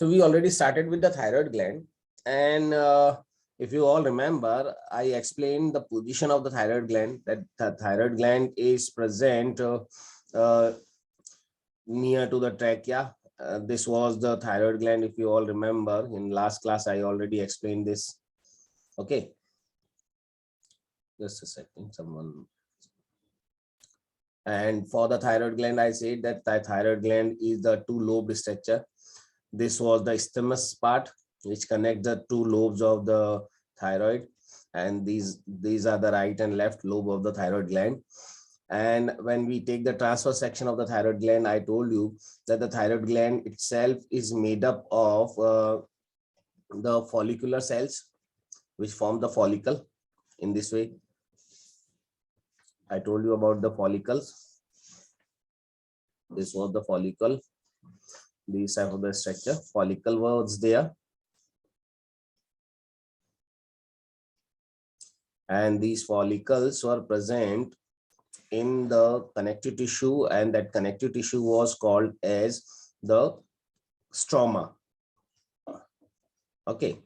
So we already started with the thyroid gland, and if you all remember, I explained the position of the thyroid gland, that the thyroid gland is present uh, near to the trachea. This was the thyroid gland. If you all remember, in last class, I already explained this. Okay. Just a second, someone. And for the thyroid gland, I said that the thyroid gland is the two-lobed structure. This was the isthmus part, which connect the two lobes of the thyroid. And these are the right and left lobe of the thyroid gland. And when we take the transverse section of the thyroid gland, I told you that the thyroid gland itself is made up of the follicular cells, which form the follicle in this way. I told you about the follicles. This was the follicle. This type of the structure. Follicle was there. And these follicles were present in the connective tissue, and that connective tissue was called as the stroma. Okay,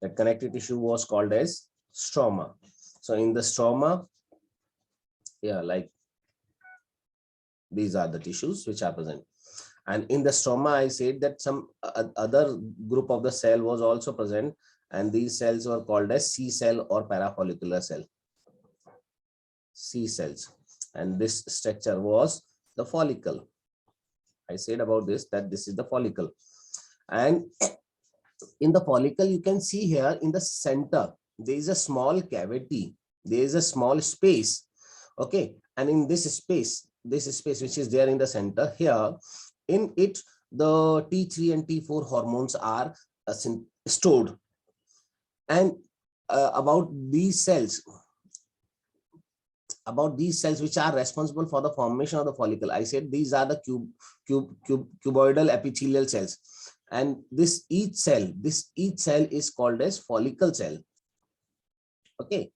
that connective tissue was called as stroma. So in the stroma, yeah, like these are the tissues which are present. And in the stroma, I said that some other group of the cell was also present, and these cells were called as C cell or parafollicular cell. C cells. And this structure was the follicle. I said about this, that this is the follicle. And in the follicle, you can see here in the center, there is a small cavity. There is a small space. Okay. And in this space which is there in the center here, in it, the T3 and T4 hormones are stored. And about these cells which are responsible for the formation of the follicle, I said these are the cuboidal epithelial cells, and each cell is called as follicle cell. Okay,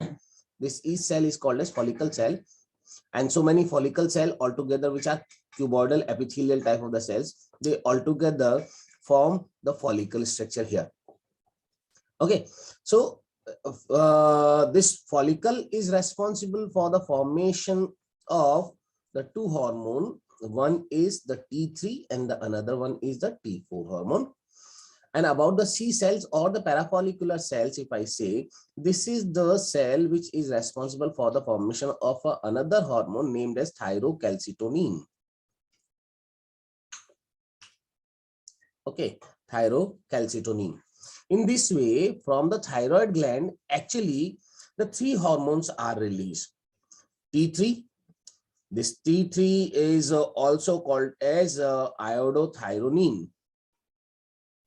each cell is called as follicle cell, and so many follicle cell altogether, which are cuboidal epithelial type of the cells, they altogether form the follicle structure here. Okay, so this follicle is responsible for the formation of the two hormone. One is the T3 and the another one is the T4 hormone. And about the C cells or the parafollicular cells, if I say, this is the cell which is responsible for the formation of another hormone named as thyrocalcitonin. Okay, thyrocalcitonin. In this way, from the thyroid gland, actually, the three hormones are released. T3, this T3 is also called as iodothyronine.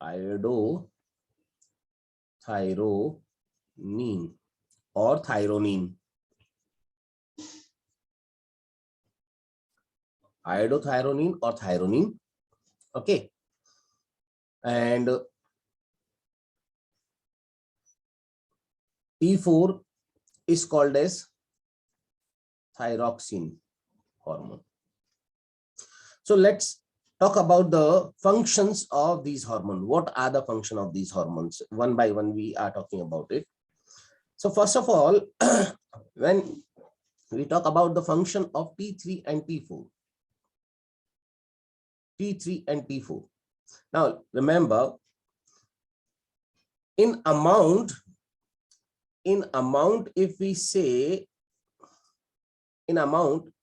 Iodothyronine or thyronine. Iodothyronine or thyronine. Okay. And T4 is called as thyroxine hormone. So let's talk about the functions of these hormones. What are the function of these hormones? One by one, we are talking about it. So first of all, when we talk about the function of T3 and T4, T3 and T4. Now, remember, in amount, if we say in amount,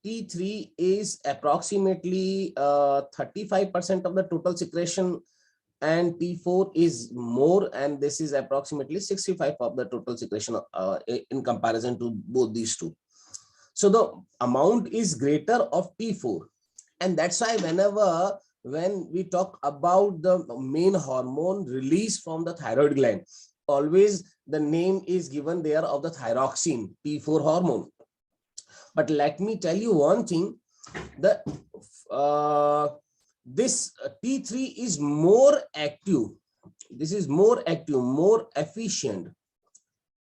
T3 is approximately 35% of the total secretion, and T4 is more, and this is approximately 65% of the total secretion in comparison to both these two. So the amount is greater of T4, and that's why when we talk about the main hormone released from the thyroid gland, always the name is given there of the thyroxine, T4 hormone. But let me tell you one thing, that this T3 is more active. This is more active, more efficient,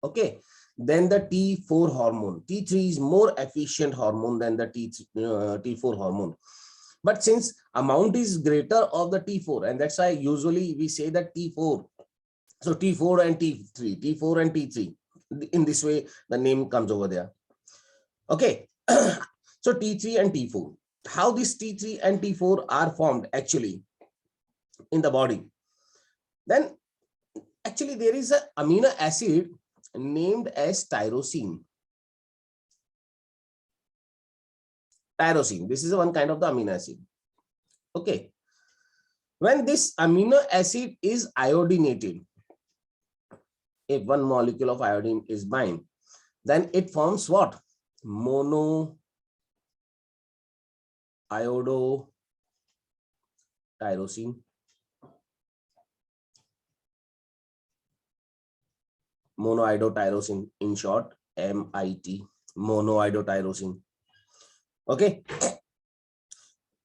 okay, than the T4 hormone. T3 is more efficient hormone than the T4 hormone. But since amount is greater of the T4, and that's why usually we say that T4. So T4 and T3, T4 and T3. In this way, the name comes over there. Okay. So T3 and T4. How these T3 and T4 are formed actually in the body? Then actually there is an amino acid named as tyrosine. Tyrosine. This is one kind of the amino acid. Okay. When this amino acid is iodinated, if one molecule of iodine is bind, then it forms what? Monoiodotyrosine. Monoiodotyrosine, in short, MIT, monoiodotyrosine. Okay.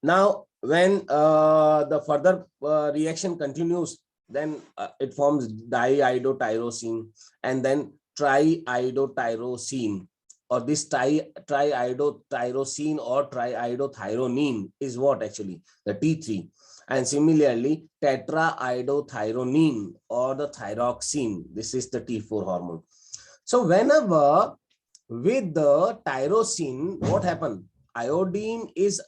Now, when the further reaction continues, then it forms diiodotyrosine and then triiodotyrosine, or this triiodotyrosine or triiodothyronine is what actually the T3. And similarly, tetraiodothyronine or the thyroxine, this is the T4 hormone. So whenever with the tyrosine, what happened? Iodine is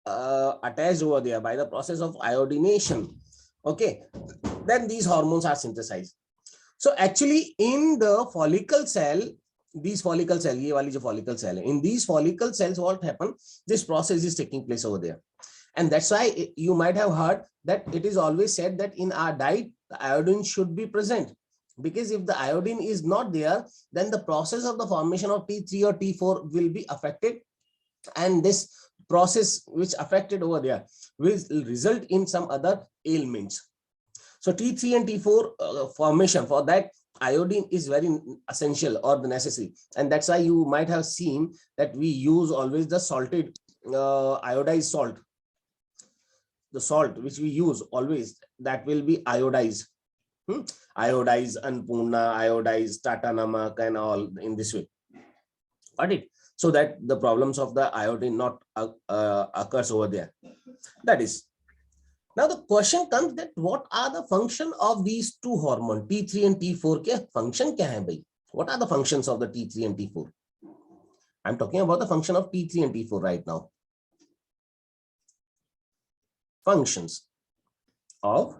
attached over there by the process of iodination. Okay, then these hormones are synthesized. So actually in the follicle cell, these follicle cell, ye wali jo follicle cell, in these follicle cells, what happened? This process is taking place over there. And that's why you might have heard that it is always said that in our diet, the iodine should be present. Because if the iodine is not there, then the process of the formation of T3 or T4 will be affected. And this process which affected over there will result in some other ailments. So T3 and T4 formation, for that iodine is very essential or the necessary. And that's why you might have seen that we use always the salted iodized salt. The salt which we use always, that will be iodized. Iodized Annapurna, iodized Tata Namak and all in this way. Got it? So that the problems of the iodine not occurs over there. That is. Now the question comes that what are the function of these two hormones, T3 and T4? Kya function kya hai bhai? What are the functions of the T3 and T4? I'm talking about the function of T3 and T4 right now. Functions of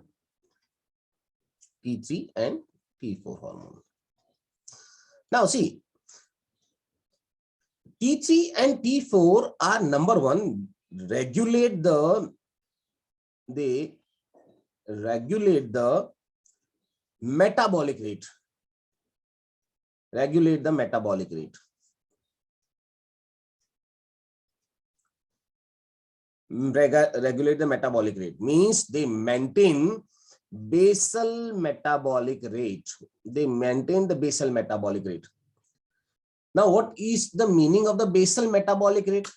T3 and T4 hormone. Now see, T3 and T4 are number one, they regulate the metabolic rate. Regulate the metabolic rate. Regulate the metabolic rate means they maintain basal metabolic rate. They maintain the basal metabolic rate. Now, what is the meaning of the basal metabolic rate?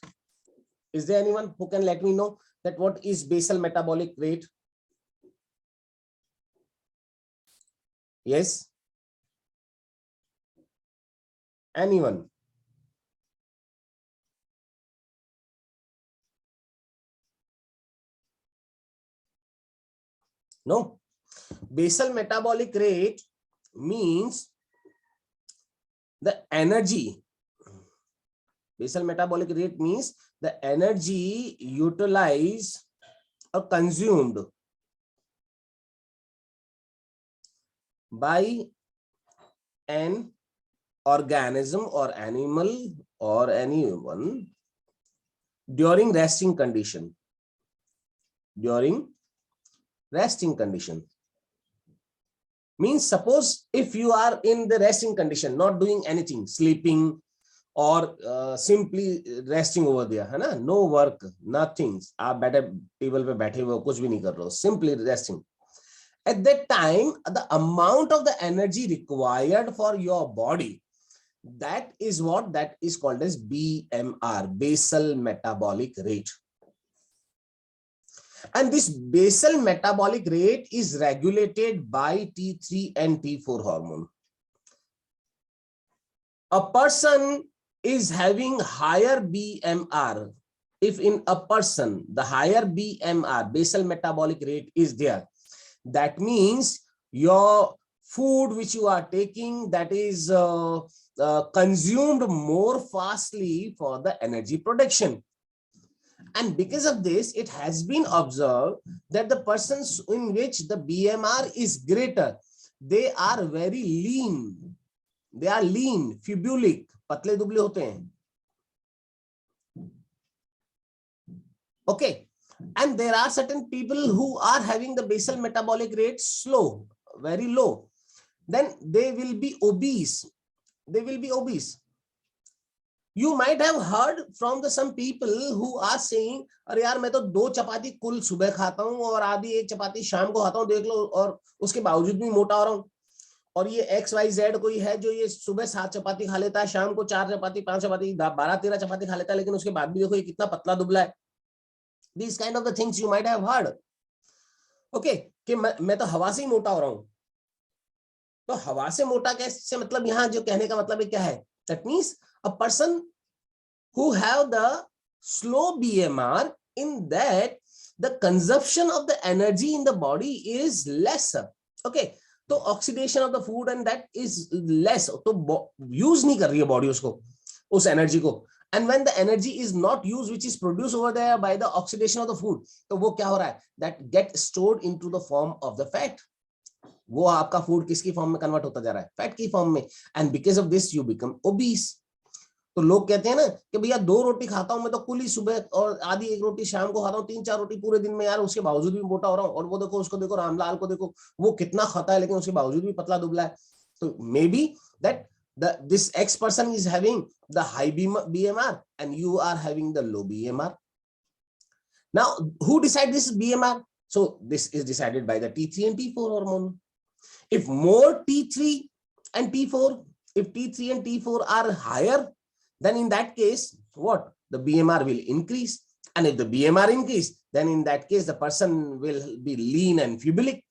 Is there anyone who can let me know that what is basal metabolic rate? Yes? Anyone? No? Basal metabolic rate means the energy. Basal metabolic rate means the energy utilized or consumed by an organism or animal or anyone during resting condition. During resting condition means, suppose if you are in the resting condition, not doing anything, sleeping or simply resting over there, है ना? No work, nothing. आप बैठे table पे बैठे हुए कुछ भी नहीं कर रहे हो, simply resting. At that time, the amount of the energy required for your body, that is what that is called as BMR, basal metabolic rate. And this basal metabolic rate is regulated by T3 and T4 hormone. A person is having higher BMR, if in a person the higher BMR, basal metabolic rate, is there, that means your food which you are taking, that is consumed more fastly for the energy production. And because of this, it has been observed that the persons in which the BMR is greater, they are very lean. They are lean, fibulic, पतले दुबले होते हैं. Okay. And there are certain people who are having the basal metabolic rate slow, very low. Then they will be obese. They will be obese. You might have heard from the some people who are saying, अरे यार मैं तो 2 चपाती कुल सुबह खाता हूं और आधी 1 चपाती शाम को खाता हूं, देख लो, और उसके बावजूद भी मोटा हो रहा हूं. और ये XYZ कोई है जो ये सुबह 7 चपाती खा लेता है, शाम को 4 चपाती, 5 चपाती, 12-13 चपाती खा लेता है, लेकिन उसके बाद भी देखो ये कितना पतला दुबला है. These kind of the things you might have heard. Okay, कि मैं तो हवा से ही मोटा हो रहा हूं. तो हवा से मोटा कैसे, मतलब यहाँ जो कहने का मतलब है क्या है? That means a person who have the slow BMR, in that the consumption of the energy in the body is lesser. Okay, तो oxidation of the food and that is less. तो use नहीं कर रही है body उसको, उस energy को. And when the energy is not used, which is produced over there by the oxidation of the food, तो वो क्या हो रहा है? That get stored into the form of the fat. वो आपका फूड किसकी फॉर्म में कन्वर्ट होता जा रहा है? फैट की फॉर्म में. And because of this you become obese. तो लोग कहते हैं ना कि भैया 2 रोटी खाता हूं मैं तो कुल ही सुबह, और आधी 1 रोटी शाम को खाता हूं, 3-4 रोटी पूरे दिन में, यार उसके बावजूद भी मोटा हो रहा हूं. और वो देखो, उसको देखो, रामलाल को देखो, वो कितना खाता है लेकिन उसके बावजूद भी पतला दुबला है. तो may be that this X person is having the high BMR and you are having the low BMR. Now, who decides this BMR? So this is decided by the T3 and T4 hormone. If more T3 and T4, if T3 and T4 are higher, then in that case, what? The BMR will increase. And if the BMR increase, then in that case, the person will be lean and fibulic.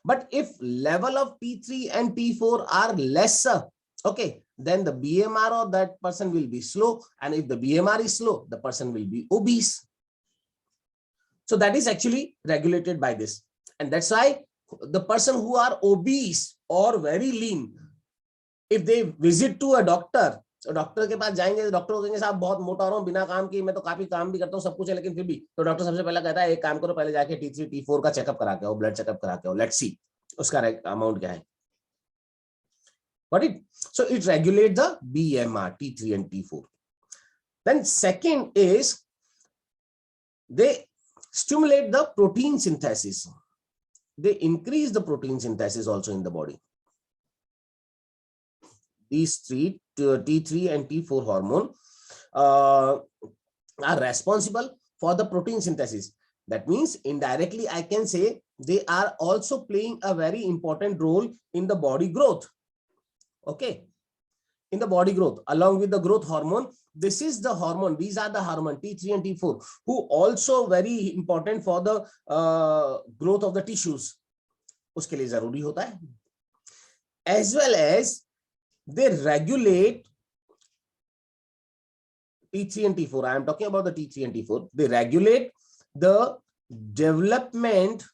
But if level of T3 and T4 are lesser, okay, then the BMR of that person will be slow. And if the BMR is slow, the person will be obese. So that is actually regulated by this. And that's why the person who are obese or very lean, if they visit to a doctor, तो doctor के पास जाएंगे, doctor कहेंगे साहब बहुत मोटा हो रहा हूँ बिना काम की, मैं तो काफी काम भी करता हूँ, सब कुछ है, लेकिन फिर भी, तो डॉक्टर सबसे पहले कहता है एक काम करो, पहले जाके T3 T4 का चेकअप करा के आओ, ब्लड चेकअप करा के आओ, लेट्स सी उसका अमाउंट क्या है. Got it? So it regulates the BMR, T3 and T4. Then second is they stimulate the protein synthesis. They increase the protein synthesis also in the body. These three, T3 and T4 hormone are responsible for the protein synthesis. That means indirectly I can say they are also playing a very important role in the body growth. Okay, in the body growth, along with the growth hormone, this is the hormone, these are the hormone T3 and T4 who also very important for the growth of the tissues. उसके लिए जरूरी होता है. As well as they regulate T3 and T4. I am talking about the T3 and T4. They regulate the development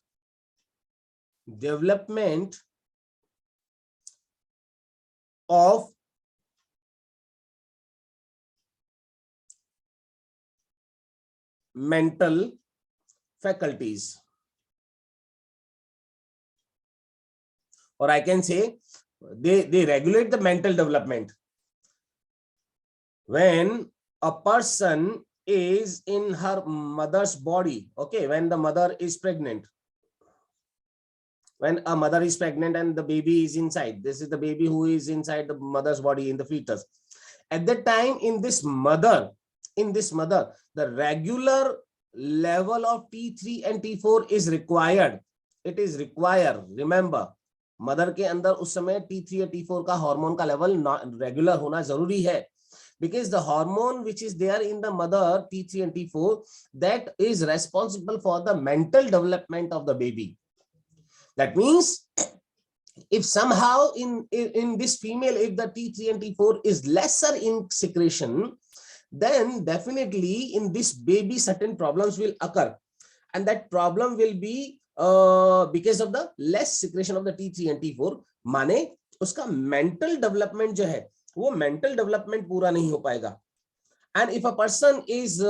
of mental faculties, or I can say they regulate the mental development. When a person is in her mother's body, okay, when the mother is pregnant, when a mother is pregnant and the baby is inside, this is the baby who is inside the mother's body in the fetus. At that time, in this mother, the regular level of T3 and T4 is required. It is required. Remember, mother के अंदर उस समय T3 और T4 का hormone का level regular होना जरूरी है, because the hormone which is there in the mother, T3 and T4, that is responsible for the mental development of the baby. That means if somehow in this female, if the T3 and T4 is lesser in secretion, then definitely in this baby certain problems will occur, and that problem will be because of the less secretion of the T3 and T4. माने उसका mental development जो है वो mental development पूरा नहीं हो पाएगा. And if a person is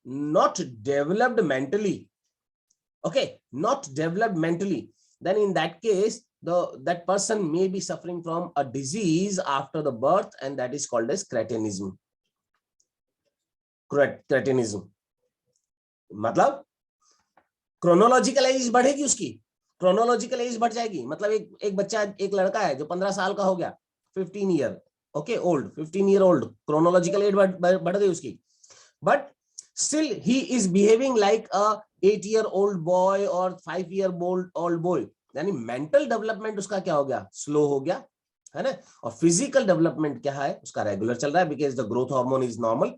not developed mentally, okay, not developed mentally, then in that case that person may be suffering from a disease after the birth, and that is called as cretinism. Cretinism मतलब chronological age बढ़ेगी, उसकी chronological age बढ़ जाएगी. मतलब एक बच्चा, एक लड़का है जो 15 साल का हो गया, 15 year okay old, 15 year old, chronological age बढ़ गई उसकी, but still he is behaving like a 8 year old boy और 5 ईयर ओल्ड बॉय. यानी मेंटल डेवलपमेंट उसका क्या हो गया, स्लो हो गया, है ना. और फिजिकल डेवलपमेंट क्या है, उसका रेगुलर चल रहा है, because the growth hormone is normal.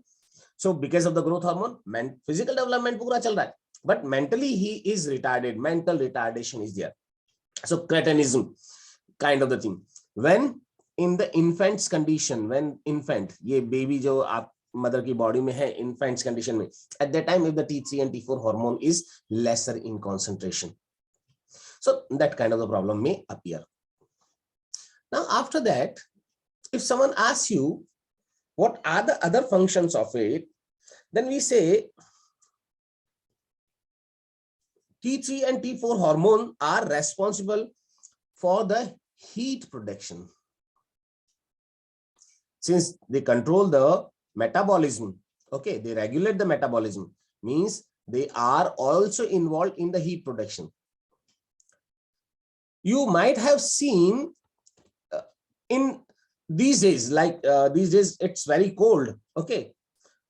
So because of the growth hormone physical development पूरा चल रहा है, but mentally he is retarded. Mental retardation is there. So cretinism kind of the thing. When in the infant's condition, when infant, ye baby jo aap mother ki body mein hai, infant's condition mein, at that time if the T3 and T4 hormone is lesser in concentration, so that kind of the problem may appear. Now after that, if someone asks you what are the other functions of it, then we say T3 and T4 hormone are responsible for the heat production. Since they control the metabolism, okay, they regulate the metabolism, means they are also involved in the heat production. You might have seen in these days, like these days it's very cold, okay.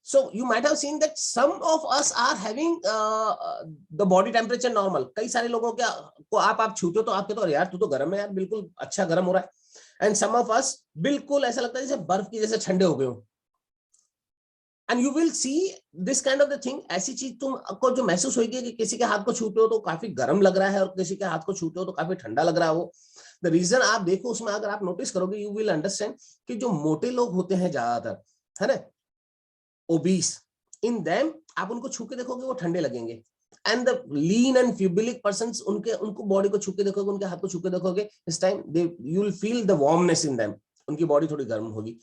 So you might have seen that some of us are having the body temperature normal. कई सारे लोगों को आप छूते हो तो आपके तो यार तू तो गर्म है यार, बिल्कुल अच्छा गर्म हो रहा है. And some of us बिल्कुल ऐसा लगता है जैसे बर्फ की जैसे ठंडे हो गए हो. And you will see this kind of the thing. ऐसी चीज तुमको जो महसूस होगी कि किसी के हाथ को छूते हो तो काफी गर्म लग रहा है और किसी के हाथ को छूते हो तो काफी ठंडा लग रहा है वो. The reason आप देखो उसमें अगर आप नोटिस करोगे, you will understand कि जो मोटे लोग होते हैं ज्यादातर, है ना, obese, in them आप उनको छू के देखोगे वो ठंडे लगेंगे. And the lean and fibulous persons, उनको बॉडी को छू के देखोगे, उनके हाथ को छू के देखोगे, this time you will feel the warmness in them. उनकी बॉडी थोड़ी गर्म होगी.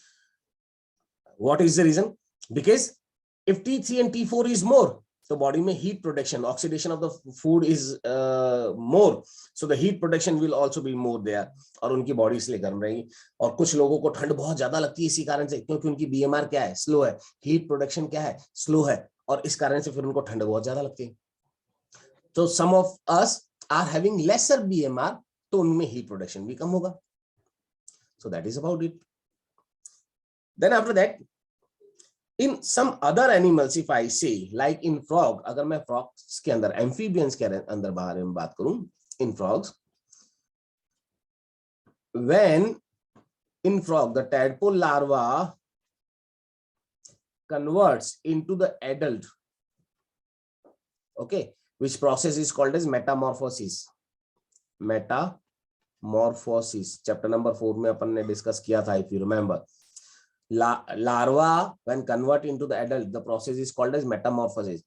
What is the reason? Because if T3 and T4 is more, so body में heat production, oxidation of the food is more, so the heat production will also be more there, और उनकी body इसलिए गर्म रहेगी. और कुछ लोगों को ठंड बहुत ज्यादा लगती है इसी कारण से, क्योंकि उनकी BMR क्या है, स्लो है, हीट प्रोडक्शन क्या है, स्लो है, और इस कारण से फिर उनको ठंड बहुत ज्यादा लगती है. तो some of us are having lesser BMR, तो उनमें हीट प्रोडक्शन भी कम होगा. So that is about it. Then after that, in some other animals, if I say, like in frog, अगर मैं frogs के अंदर, amphibians के अंदर बारे में बात करूं, in frogs, when in frog the tadpole larva converts into the adult, okay, which process is called as metamorphosis. Metamorphosis, chapter number 4 में अपन ने डिस्कस किया था, if you remember. Larva when convert into the adult, the process is called as metamorphosis.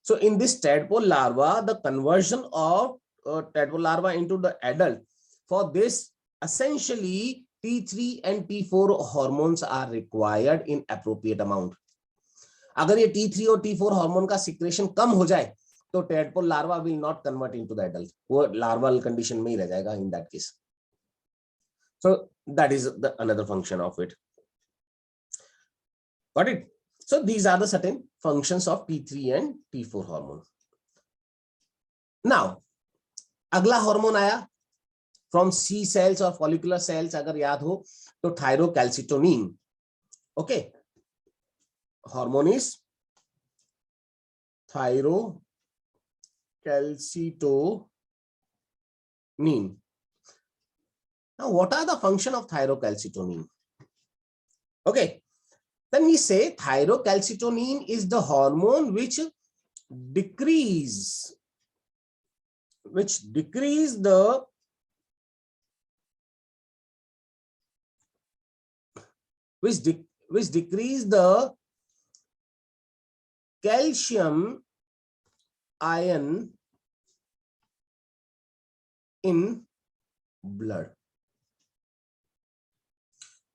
So in this tadpole larva, the conversion of tadpole larva into the adult, for this essentially T3 and T4 hormones are required in appropriate amount. अगर ये T3 और T4 hormone का secretion कम हो जाए तो tadpole larva will not convert into the adult, वो larval condition में ही रह जाएगा in that case. So that is the another function of it. Got it? So these are the certain functions of T3 and T4 hormone. Now, अगला hormone आया from C cells or follicular cells, अगर याद हो तो thyrocalcitonin. Okay, hormone is thyrocalcitonin. Now, what are the function of thyrocalcitonin? Okay, then we say thyrocalcitonin is the hormone which decrease the calcium ion in blood,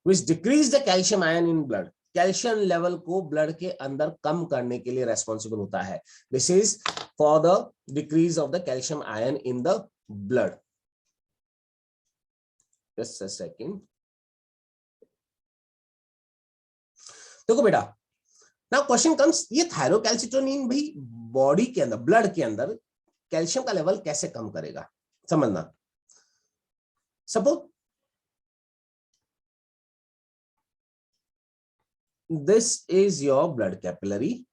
which decrease the calcium ion in blood. Calcium level को blood के अंदर कम करने के लिए responsible होता है. This is for the decrease of the calcium ion in the blood. Just a second. देखो बेटा, नाउ क्वेश्चन कम्स, ये थायरोकैल्सिटोनिन भाई बॉडी के अंदर, ब्लड के अंदर कैल्शियम का लेवल कैसे कम करेगा, समझना. Suppose this is your blood capillary.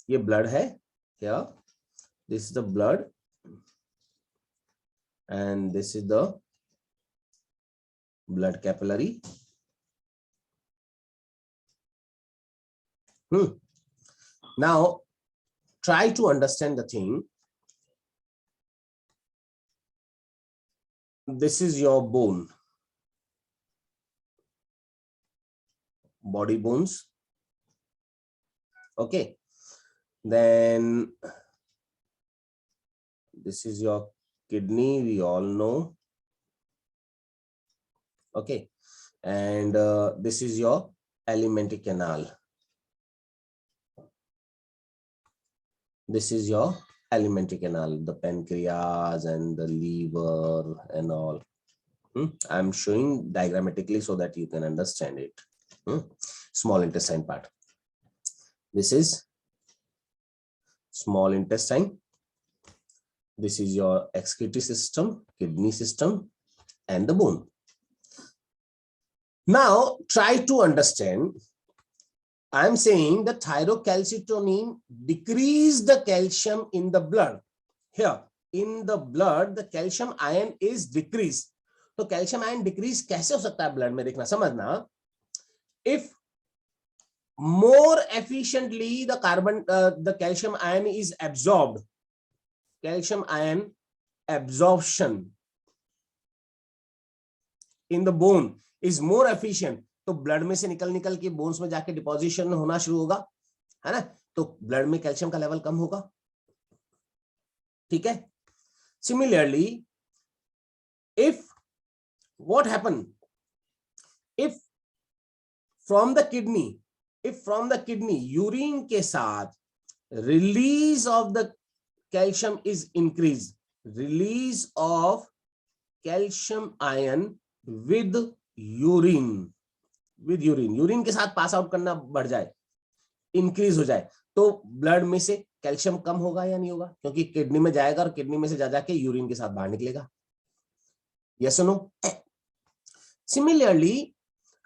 ये blood है here. This is the blood and this is the blood capillary. Now try to understand the thing. This is your bone, body bones. Okay, then this is your kidney, we all know. Okay, and this is your alimentary canal. This is your alimentary canal, the pancreas and the liver and all. I'm showing diagrammatically so that you can understand it. Small intestine part. This is small intestine. This is your excretory system, kidney system, and the bone. Now try to understand. I'm saying the thyrocalcitonin decrease the calcium in the blood. Here in the blood the calcium ion is decreased. तो calcium ion decrease कैसे हो सकता है blood में, देखना समझना. If more efficiently the calcium ion is absorbed, calcium ion absorption in the bone is more efficient, तो blood में से निकल के बोन्स में जाके डिपोजिशन होना शुरू होगा, है ना. तो ब्लड में कैल्शियम का लेवल कम होगा. ठीक है. Similarly if what happen, if from the kidney urine के साथ release of the calcium is increased, release of calcium ion with urine के साथ पास आउट करना बढ़ जाए, इंक्रीज हो जाए, तो ब्लड में से कैल्शियम कम होगा या नहीं होगा, क्योंकि किडनी में जाएगा और किडनी में से जा जाके यूरिन के साथ बाहर निकलेगा. यस और नो. सिमिलरली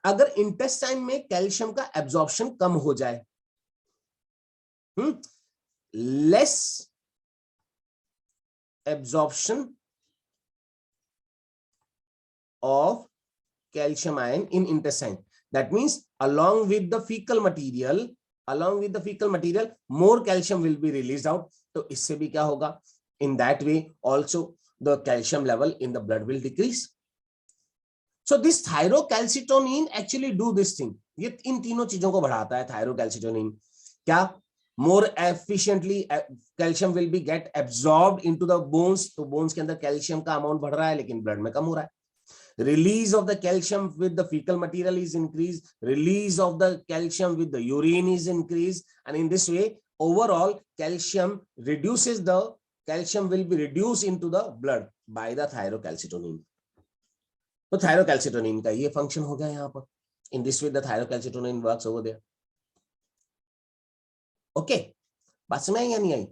अगर इंटेस्टाइन में कैल्शियम का एब्जॉर्प्शन कम हो जाए, less absorption of calcium ion in intestine, that means along with the fecal material more calcium will be released out. तो इससे भी क्या होगा, in that way also the calcium level in the blood will decrease. So this thyrocalcitonin actually do this thing. ये इन तीनों चीजों को बढ़ाता है thyrocalcitonin. क्या, more efficiently calcium will be get absorbed into the bones, तो bones के अंदर calcium का amount बढ़ रहा है लेकिन blood में कम हो रहा है. Release of the calcium with the fecal material is increased, release of the calcium with the urine is increased, and in this way overall calcium will be reduced into the blood by the thyrocalcitonin. तो thyrocalcitonin का ये function हो गया यहाँ पर. In this way the thyrocalcitonin works over there. Okay, बात समझ आई या नहीं आई?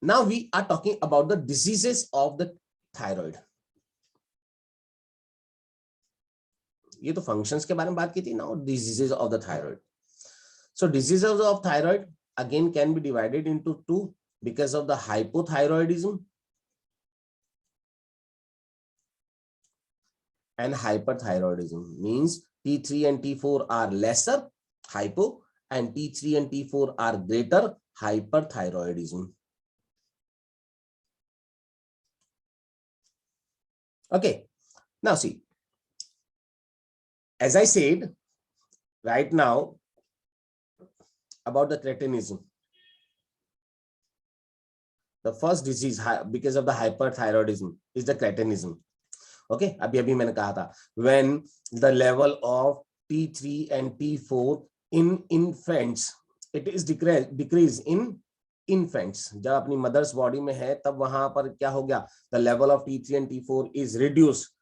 Now we are talking about the diseases of the thyroid. ये तो functions के बारे में बात की थी. Now diseases of the thyroid. So diseases of thyroid again can be divided into two because of the hypothyroidism and hyperthyroidism. Means T3 and T4 are lesser, hypo, and T3 and T4 are greater, hyperthyroidism. Okay, now see, as I said, right now about the cretinism. The first disease because of the hyperthyroidism is the cretinism. Okay, अभी मैंने कहा था when the level of T3 and T4 in infants, it is decrease in infants. जब अपनी mother's body में है तब वहां पर क्या हो गया, the level of T3 and T4 is reduced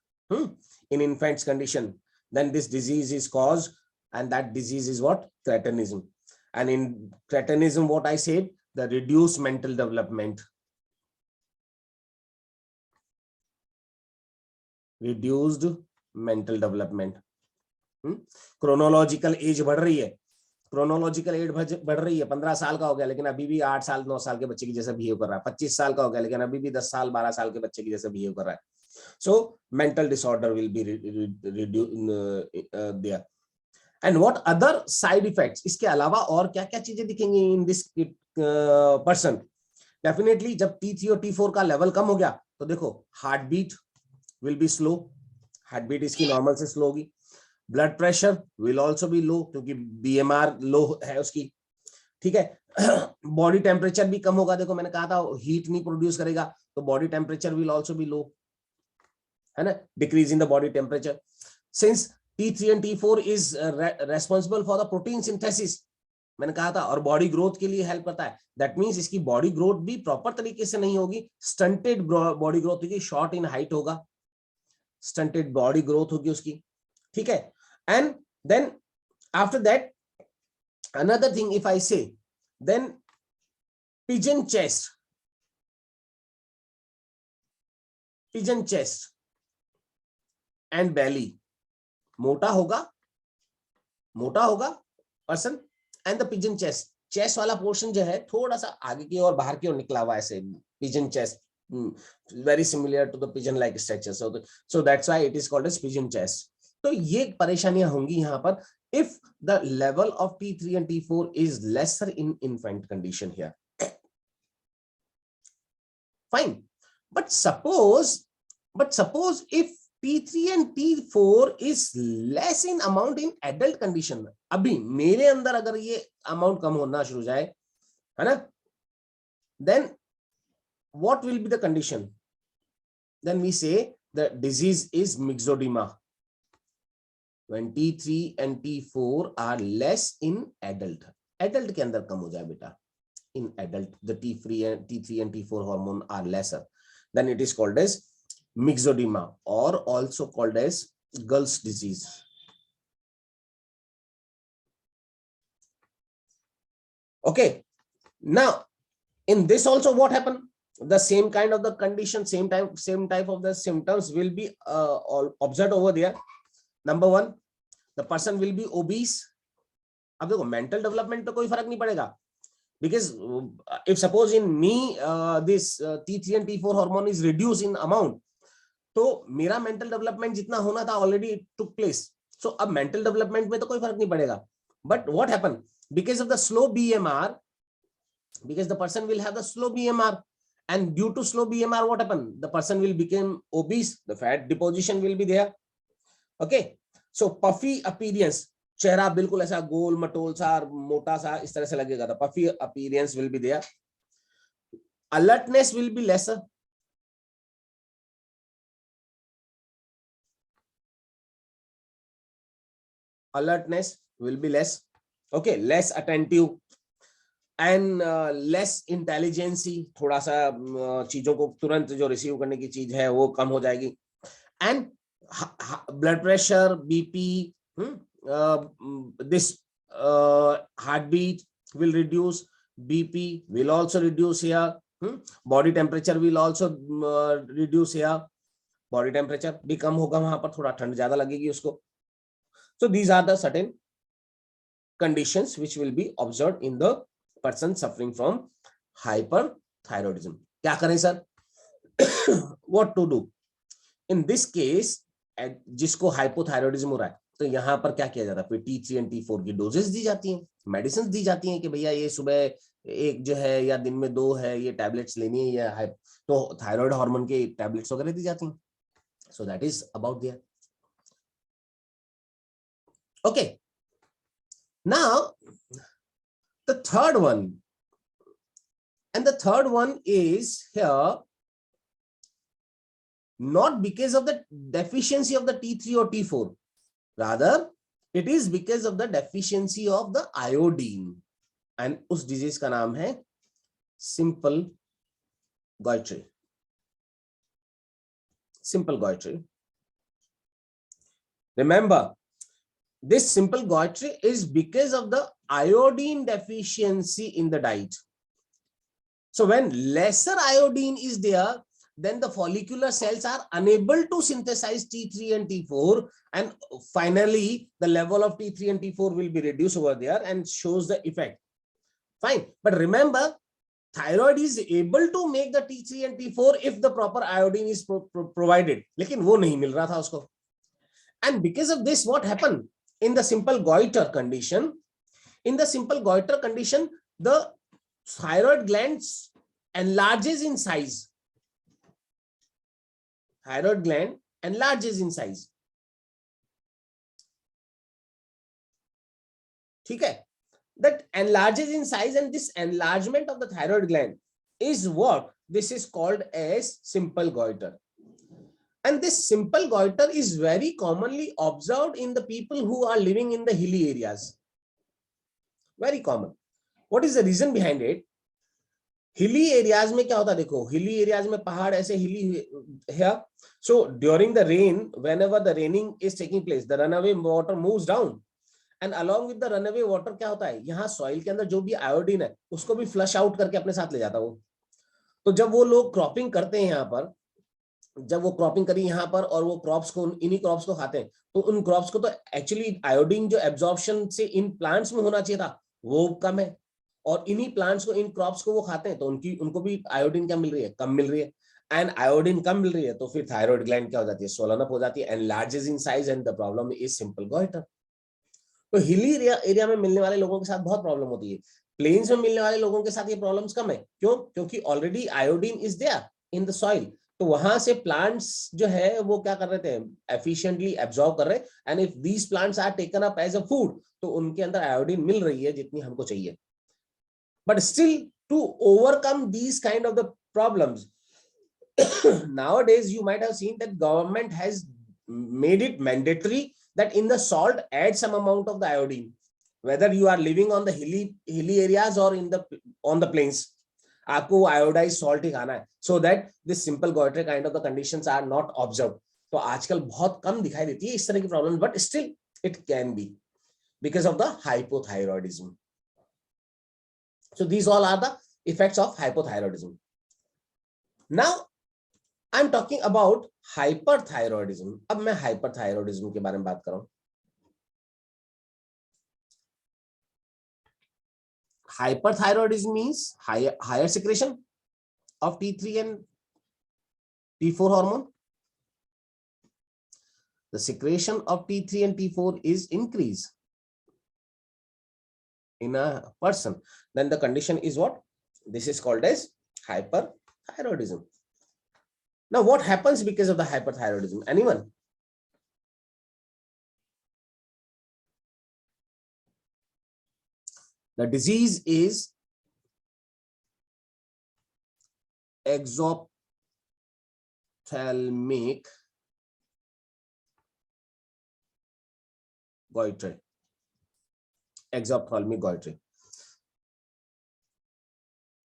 in infants condition, then this disease is caused, and that disease is what? Cretinism. And in cretinism, what I said, the reduced mental development, reduced mental development. Chronological age बढ़ रही है, chronological age बढ़ रही है, 15 साल का हो गया लेकिन अभी भी 8 साल 9 साल के बच्चे की जैसा बिहेव कर रहा है, 25 साल का हो गया लेकिन अभी भी 10 साल 12 साल के बच्चे की जैसा बिहेव कर रहा है. So mental disorder will be there. And what other side effects, इसके अलावा और क्या क्या चीजें दिखेंगी इन दिस पर्सन? डेफिनेटली जब T3 और T4 का लेवल कम हो गया तो देखो heart beat will be slow, heart beat इसकी नॉर्मल से स्लो होगी. Blood pressure will also be low क्योंकि BMR लो है उसकी. ठीक है, बॉडी टेम्परेचर भी कम होगा. देखो मैंने कहा था हीट नहीं प्रोड्यूस करेगा तो body temperature will also be low, है ना, decrease in the body temperature. Since T3 and T4 is responsible for the protein synthesis, मैंने कहा था, और बॉडी ग्रोथ के लिए हेल्प करता है. दैट मींस इसकी बॉडी ग्रोथ भी प्रॉपर तरीके से नहीं होगी, स्टंटेड बॉडी ग्रोथ होगी, शॉर्ट इन हाइट होगा, स्टंटेड बॉडी ग्रोथ होगी उसकी. ठीक है, and then after that another thing if I say, then pigeon chest, pigeon chest and belly, मोटा होगा person, and the pigeon chest, chest वाला portion जो है थोड़ा सा आगे की और बाहर की ओर निकला हुआ है ऐसे, pigeon chest, very similar to the pigeon like structure, so that's why it is called as pigeon chest. तो ये परेशानियां होंगी यहाँ पर if the level of T3 and T4 is lesser in infant condition here. Fine, but suppose if T3 and T4 is less in amount in adult condition, अभी मेरे अंदर अगर ये अमाउंट कम होना शुरू हो जाए, है ना, then what will be the condition? Then we say the disease is myxedema when T3 and T4 are less in adult. Adult के अंदर कम हो जाए बेटा, in adult the T3 and T4 hormone are lesser, then it is called as myxedema, or also called as Gall's disease. Okay, now in this also what happened? The same kind of the condition, same type of the symptoms will be observed over there. Number one, the person will be obese. अब देखो mental development पे कोई फर्क नहीं पड़ेगा, because if suppose in me this T3 and T4 hormone is reduced in amount, तो मेरा mental development जितना होना था already it took place. So अब mental development में तो कोई फर्क नहीं पड़ेगा. But what happened? Because of the slow BMR, because the person will have the slow BMR, and due to slow BMR, what happened? The person will become obese. The fat deposition will be there. Okay. So puffy appearance, चेहरा बिल्कुल ऐसा गोल मटोल सा मोटा सा इस तरह से लगेगा. The puffy appearance will be there. Alertness will be lesser. Alertness will be less. Okay, less attentive and less intelligence. थोड़ा सा चीजों को तुरंत जो रिसीव करने की चीज है वो कम हो जाएगी. And blood pressure, BP, this heartbeat will reduce, BP will also reduce here, body temperature will also reduce here, body temperature भी कम होगा, वहां पर थोड़ा ठंड ज्यादा लगेगी उसको. So these are the certain conditions which will be observed in the person suffering from hyperthyroidism. क्या करें sir? What to do in this case? जिसको हाइपोथायरॉयडिज्म हो रहा है तो यहाँ पर क्या किया जाता है, फिर T3 and T4 की डोजेस दी जाती हैं, मेडिसिन दी जाती हैं कि भैया ये सुबह एक जो है या दिन में 2 है ये टैबलेट्स लेनी है, या तो थायराइड हार्मोन के टैबलेट्स वगैरह दी जाती हैं. So that is about their. Okay, now The third one, and the third one is here, not because of the deficiency of the T3 or T4, rather it is because of the deficiency of the iodine, and उस disease का नाम है simple goiter. Simple goiter. Remember, this simple goiter is because of the iodine deficiency in the diet. So when lesser iodine is there, then the follicular cells are unable to synthesize T3 and T4, and finally the level of T3 and T4 will be reduced over there and shows the effect. Fine, but remember, thyroid is able to make the T3 and T4 if the proper iodine is provided, लेकिन वो नहीं मिल रहा था उसको. And because of this, what happened in the simple goiter condition? In the simple goiter condition, the thyroid glands enlarges in size. Thyroid gland enlarges in size. ठीक है? That enlarges in size, and this enlargement of the thyroid gland is what this is called as simple goiter. And this simple goiter is very commonly observed in the people who are living in the hilly areas. Very common. What is the reason behind it? Hilly areas में क्या होता है देखो, hilly areas में पहाड़ ऐसे hilly है. So during the rain, whenever the raining is taking place, the runaway water moves down, and along with the runaway water क्या होता है, यहाँ soil के अंदर जो भी iodine है उसको भी flush out करके अपने साथ ले जाता है वो. तो जब वो लोग क्रॉपिंग करते हैं यहाँ पर, जब वो क्रॉपिंग करी यहाँ पर और वो क्रॉप्स को, इन्हीं क्रॉप्स को खाते हैं, तो उन क्रॉप्स को तो एक्चुअली आयोडीन जो एब्जॉर्प्शन से इन प्लांट्स में होना चाहिए था वो कम है, और इन्हीं प्लांट्स को, इन क्रॉप्स को वो खाते हैं तो उनको भी आयोडीन क्या मिल रही है, कम मिल रही है. एंड आयोडीन कम मिल रही है तो फिर थायराइड ग्लैंड क्या हो जाती है, स्वोलन अप हो जाती है, enlarges in size, and the problem is simple goitre. तो हिली एरिया में मिलने वाले लोगों के साथ बहुत प्रॉब्लम होती है. प्लेन्स में मिलने वाले लोगों के साथ ये प्रॉब्लम्स कम है. क्यों? क्योंकि already iodine is there in the soil. तो वहां से प्लांट्स जो है वो क्या कर रहे थे, एफिशिएंटली एब्जॉर्ब कर रहे, and if these plants are taken up as a food, तो उनके अंदर आयोडीन मिल रही है जितनी हमको चाहिए. But still to overcome these kind of the problems, nowadays you might have seen that government has made it mandatory that in the salt add some amount of the iodine, whether you are living on the hilly areas or in the on the plains, आपको iodized salt ही खाना है, so that this simple goiter kind of the conditions are not observed. तो आजकल बहुत कम दिखाई देती है इस तरह की problem, but still it can be because of the hypothyroidism. So these all are the effects of hypothyroidism. Now I'm talking about hyperthyroidism. अब मैं hyperthyroidism के बारे में बात कर रहा हूं. Hyperthyroidism means higher secretion of T3 and T4 hormone. The secretion of T3 and T4 is increased in a person. Then the condition is what? This is called as hyperthyroidism. Now, what happens because of the hyperthyroidism? Anyone? The disease is exophthalmic goiter. Exophthalmic goiter.